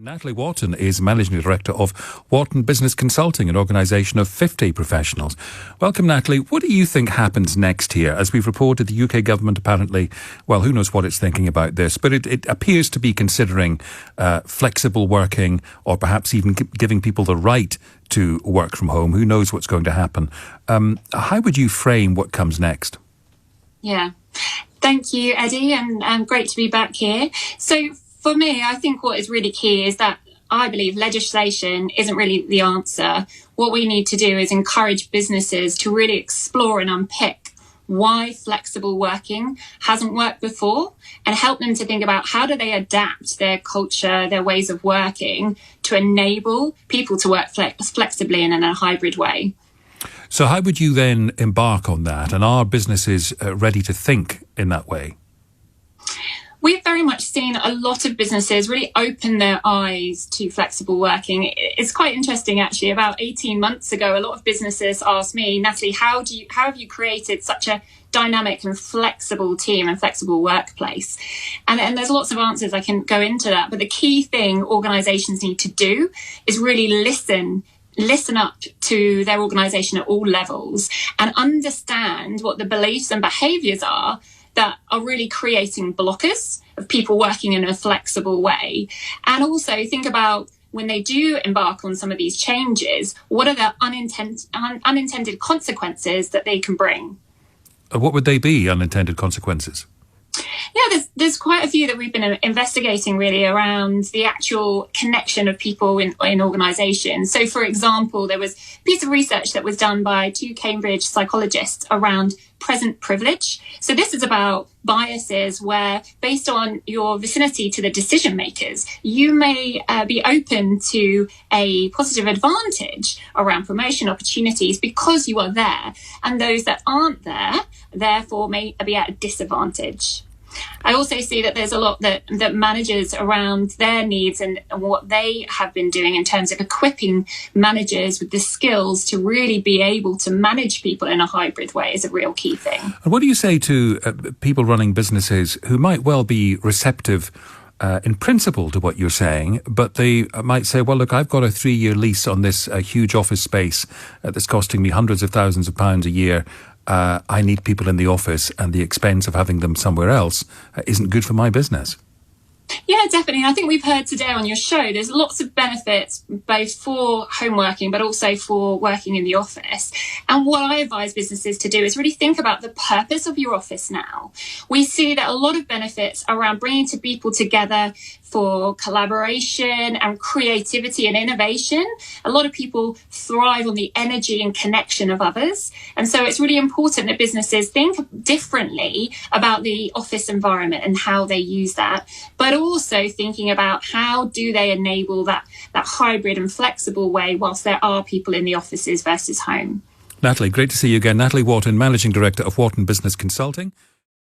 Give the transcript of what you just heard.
Natalie Wharton is Managing Director of Wharton Business Consulting, an organisation of 50 professionals. Welcome, Natalie. What do you think happens next here? As we've reported, the UK government apparently, well, who knows what it's thinking about this, but it appears to be considering flexible working, or perhaps even giving people the right to work from home. Who knows what's going to happen? How would you frame what comes next? Yeah. Thank you, Eddie, and great to be back here. So for me, I think what is really key is that I believe legislation isn't really the answer. What we need to do is encourage businesses to really explore and unpick why flexible working hasn't worked before, and help them to think about how do they adapt their culture, their ways of working to enable people to work flexibly and in a hybrid way. So how would you then embark on that? And are businesses ready to think in that way? We've very much seen a lot of businesses really open their eyes to flexible working. It's quite interesting, actually. About 18 months ago, a lot of businesses asked me, Natalie, how have you created such a dynamic and flexible team and flexible workplace? And there's lots of answers. I can go into that. But the key thing organisations need to do is really listen up to their organisation at all levels and understand what the beliefs and behaviours are that are really creating blockers of people working in a flexible way. And also think about, when they do embark on some of these changes, what are the unintended consequences that they can bring? What would they be, unintended consequences? Yeah, there's quite a few that we've been investigating really around the actual connection of people in organisations. So, for example, there was a piece of research that was done by 2 Cambridge psychologists around present privilege. So this is about biases where, based on your vicinity to the decision makers, you may be open to a positive advantage around promotion opportunities because you are there, and those that aren't there, therefore, may be at a disadvantage. I also see that there's a lot that managers around their needs and what they have been doing in terms of equipping managers with the skills to really be able to manage people in a hybrid way is a real key thing. And what do you say to people running businesses who might well be receptive in principle to what you're saying, but they might say, well, look, I've got a 3-year lease on this huge office space that's costing me hundreds of thousands of pounds a year. I need people in the office, and the expense of having them somewhere else isn't good for my business. Yeah, definitely. I think we've heard today on your show, there's lots of benefits both for home working, but also for working in the office. And what I advise businesses to do is really think about the purpose of your office now. We see that a lot of benefits around bringing people together for collaboration and creativity and innovation. A lot of people thrive on the energy and connection of others. And so it's really important that businesses think differently about the office environment and how they use that, but also thinking about how do they enable that hybrid and flexible way whilst there are people in the offices versus home. Natalie, great to see you again. Natalie Wharton, Managing Director of Wharton Business Consulting.